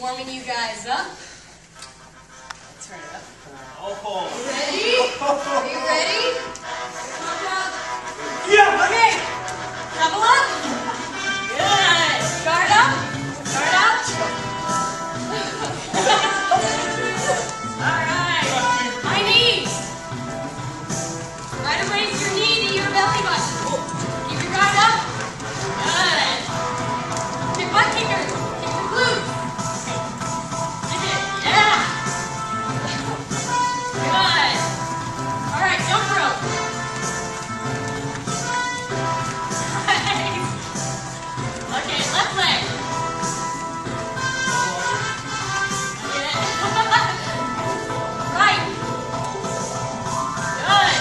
warming you guys up. Turn it up. Oh. Ready? Are you ready? Pump up. Yeah. Okay. Double up. Good. Guard up. Guard up. All right. High knees. Try to raise your knee to your belly button. Keep your guard up. Good. Kick butt kickers. Kick your glutes. Kick it. Yeah. Good. All right, jump rope. Nice. Okay, left leg. Yeah. Right. Good.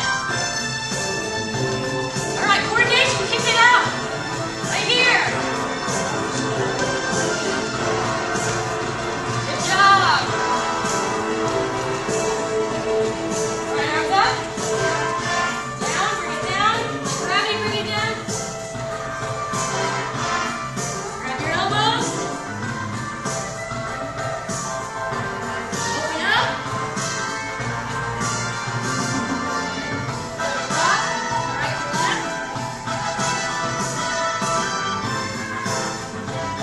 All right, coordination. Kick it out. Right here. Good job. All right, arms up. Down, bring it down. Gravity, bring it down. Grab your elbows. Open up. Rock. Right to left.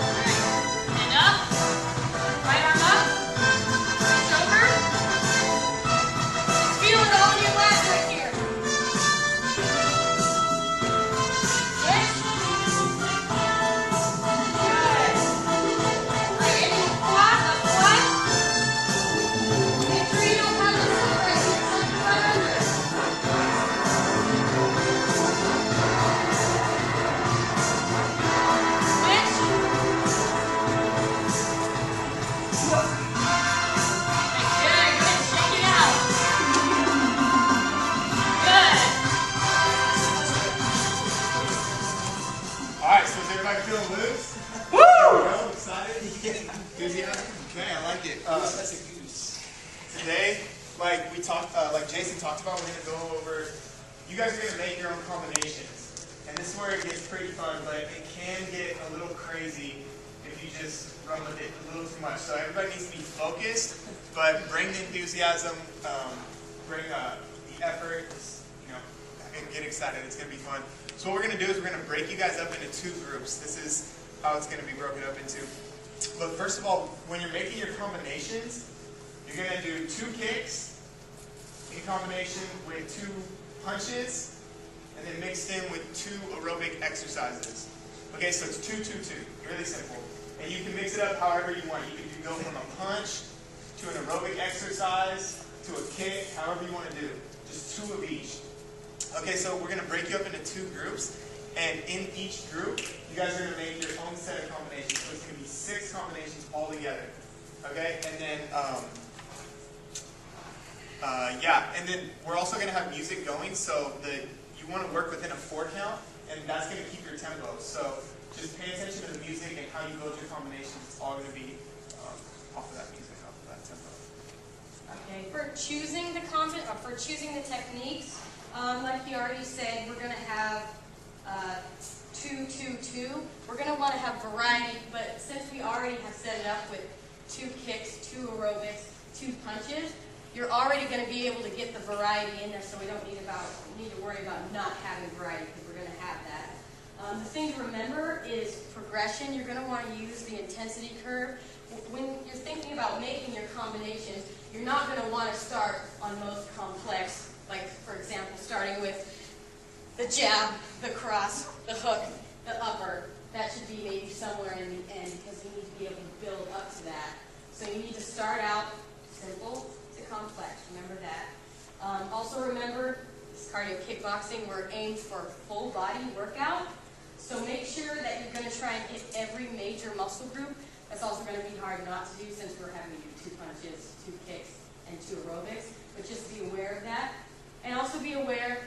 Alright. Stand up. Right arm up. Reach over. Feel it all in your lats right here. Switch. Good. Alright, ending with quad, up quad. Make sure you don't have this foot right here. Tuck your butt under. Switch. Good, good. Shake it out. Good. Alright, so is everybody feeling loose? Woo! Well, excited? Enthusiastic? Okay, I like it. That's a goose. Today, like Jason talked about, we're going to go over, you guys are going to make your own combinations. And this is where it gets pretty fun, but it can get a little crazy if you just run with it a little too much. So everybody needs to be focused, but bring the enthusiasm, bring the effort, and get excited. It's going to be fun. So what we're going to do is we're going to break you guys up into two groups. This is how it's going to be broken up into. But first of all, when you're making your combinations, you're going to do 2 kicks in combination with 2 punches, and then mixed in with 2 aerobic exercises. Okay, so it's 2, 2, 2. Really simple. And you can mix it up however you want. You can go from a punch to an aerobic exercise to a kick, however you want to do. Just 2 of each. Okay, so we're going to break you up into 2 groups, and in each group, you guys are going to make your own set of combinations. So it's going to be 6 combinations all together. Okay, and then, and then we're also going to have music going, so you want to work within a 4 count, and that's going to keep your tempo. So just pay attention to the music and how you build your combinations. It's all going to be off of that music, off of that tempo. Okay, for choosing the techniques, like he already said, we're going to have 2, 2, 2. We're going to want to have variety, but since we already have set it up with 2 kicks, 2 aerobics, 2 punches, you're already going to be able to get the variety in there, so we don't need to worry about not having variety, because we're going to have that. The thing to remember is progression. You're going to want to use the intensity curve. When you're thinking about making your combinations, you're not going to want to start on most complex, like, for example, starting with the jab, the cross, the hook, the upper. That should be maybe somewhere in the end, because you need to be able to build up to that. So you need to start out simple to complex. Remember that. Also remember, this cardio kickboxing, we're aimed for a full body workout. So make sure that you're going to try and hit every major muscle group. That's also going to be hard not to do since we're having to do 2 punches, 2 kicks, and 2 aerobics. But just be aware of that. And also be aware,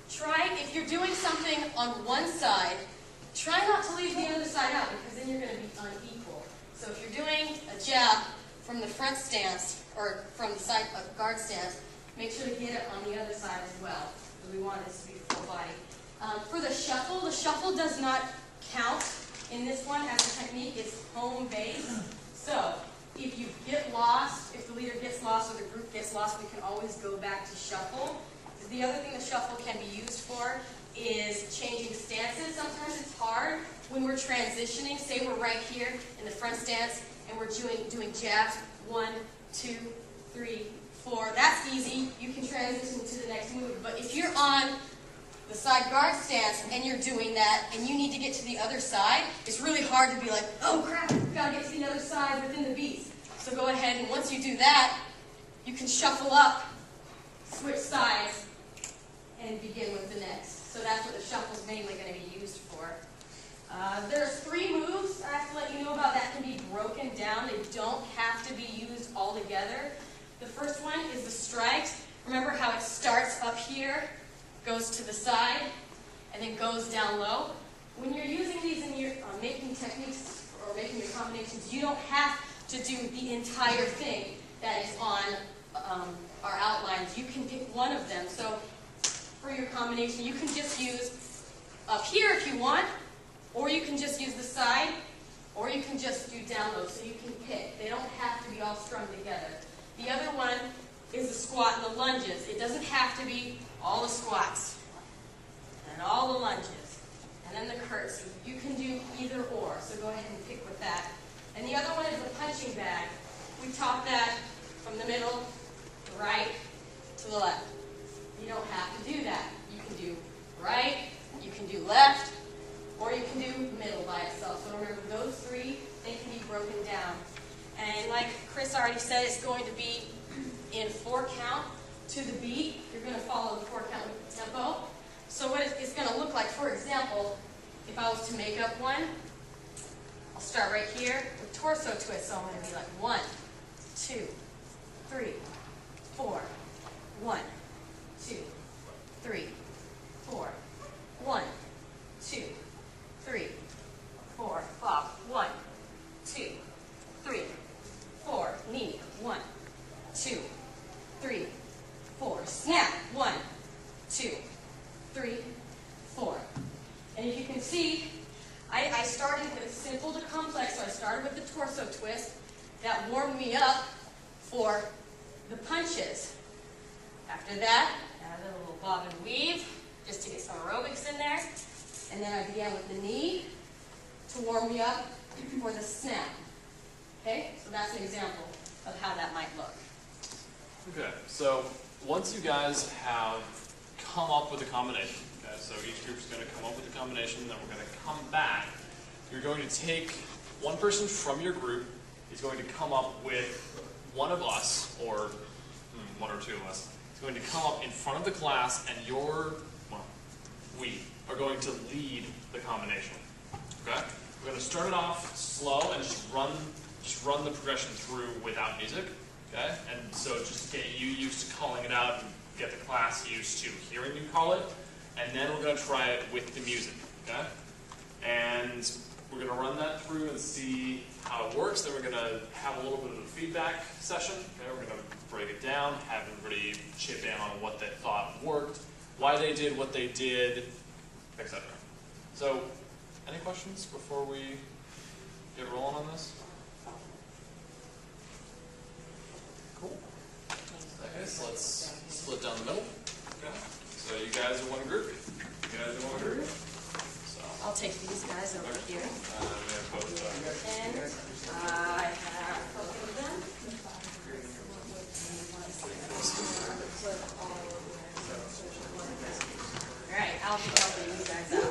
if you're doing something on one side, try not to leave the other side out, because then you're going to be unequal. So if you're doing a jab from the front stance, or from the side guard stance, make sure to get it on the other side as well. So we want this to be full body. For the shuffle does not count in this one as a technique. It's home base. So if you get lost, if the leader gets lost or the group gets lost, we can always go back to shuffle. The other thing the shuffle can be used for is changing stances. Sometimes it's hard when we're transitioning. Say we're right here in the front stance and we're doing jabs. 1, 2, 3, 4. That's easy. You can transition to the next move. But if you're on the side guard stance and you're doing that and you need to get to the other side, it's really hard to be like, oh crap, we've got to get to the other side within the beats. So go ahead and once you do that, you can shuffle up, switch sides, and begin with the next. So that's what the shuffle is mainly going to be used for. There's 3 moves I have to let you know about that can be broken down. They don't have to be used all together. The first one is the strikes. Remember how it starts up here, goes to the side, and then goes down low? When you're using these and you're making techniques or making your combinations, you don't have to do the entire thing that is on our outlines. You can pick one of them. So for your combination, you can just use up here if you want, or you can just use the side, or you can just do down low. So you can pick. They don't have to be all strung together. The other one is the squat and the lunges. It doesn't have to be all the squats and all the lunges and then the curts. You can do either or, so go ahead and pick with that. And the other one is the punching bag. We taught that from the middle, the right, to the left. You don't have to do that. You can do right, you can do left, or you can do middle by itself. So remember, those 3, they can be broken down. And like Chris already said, it's going to be in 4 count to the beat. You're going to follow the 4 count with the tempo. So what it's going to look like, for example, if I was to make up one, I'll start right here with torso twist. So I'm going to be like 1, 2, 3, 4, 1, 2, 3, 4, 1, 2, 3, 4, pop, 1, 2, 3, 4, knee, 1, 2, 3, 4, snap, 1, 2, 3, 4. And if you can see, I started with simple to complex, so I started with the torso twist. That warmed me up for the punches. After that, added a little bob and weave, just to get some aerobics in there. And then I began with the knee to warm me up for the snap. Okay, so that's an example of how that might look. Okay, so once you guys have come up with a combination, okay, so each group is going to come up with a combination, then we're going to come back. You're going to take one person from your group, is going to come up with one of us, or 1 or 2 of us, is going to come up in front of the class, and we are going to lead the combination. Okay? We're going to start it off slow and just run the progression through without music. Okay? And so just to get you used to calling it out and get the class used to hearing you call it. And then we're going to try it with the music. Okay? And we're going to run that through and see how it works. Then we're going to have a little bit of a feedback session. Okay? We're going to break it down, have everybody chip in on what they thought worked, why they did what they did, etc. So, any questions before we get rolling on this? Cool. Okay, so let's split down the middle. Okay. So you guys are one group. You guys are one group. So I'll take these guys over here. we have both. And I have both of them. All right, I'll be helping you guys out.